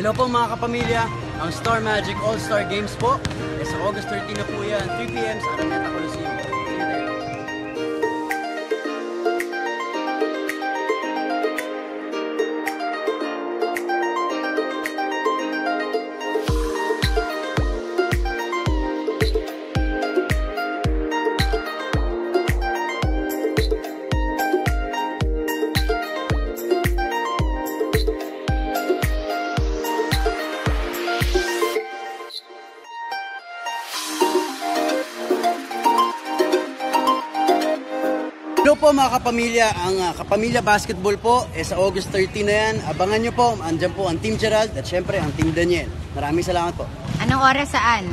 Hello po mga kapamilya, ang Star Magic All-Star Games po. Sa August 13 na po yan, 3 p.m. sa Araneta Coliseum. See you there. Hello po mga kapamilya, ang Kapamilya Basketball po sa August 30 na yan. Abangan nyo po, andyan po ang Team Gerald at syempre ang Team Daniel. Maraming salamat po. Anong oras saan?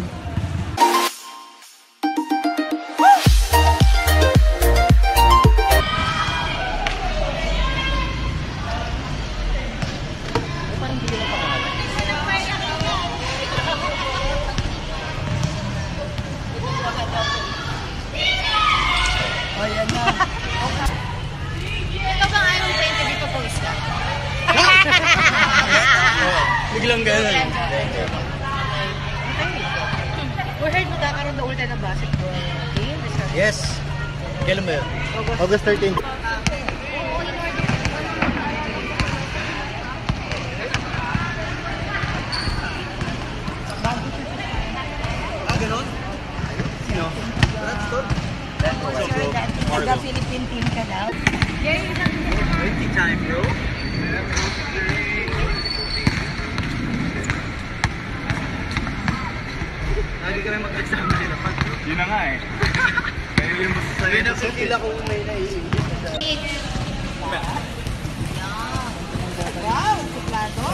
Ayan na. Ito bang ayaw mong paint dito post ka? Biglang ganun. We heard magkakaroon na ulit na basketball game. Yes. Kailan ba yun? August 13. Ganon? Sino? That's good. Taga-Philippine team ka daw. Waiting time, bro. Lagi kami mag-exam na sila. Yun na nga eh. Kaya yung masasaya Yun ang sila kung may naiingit na siya. Wow, suplado.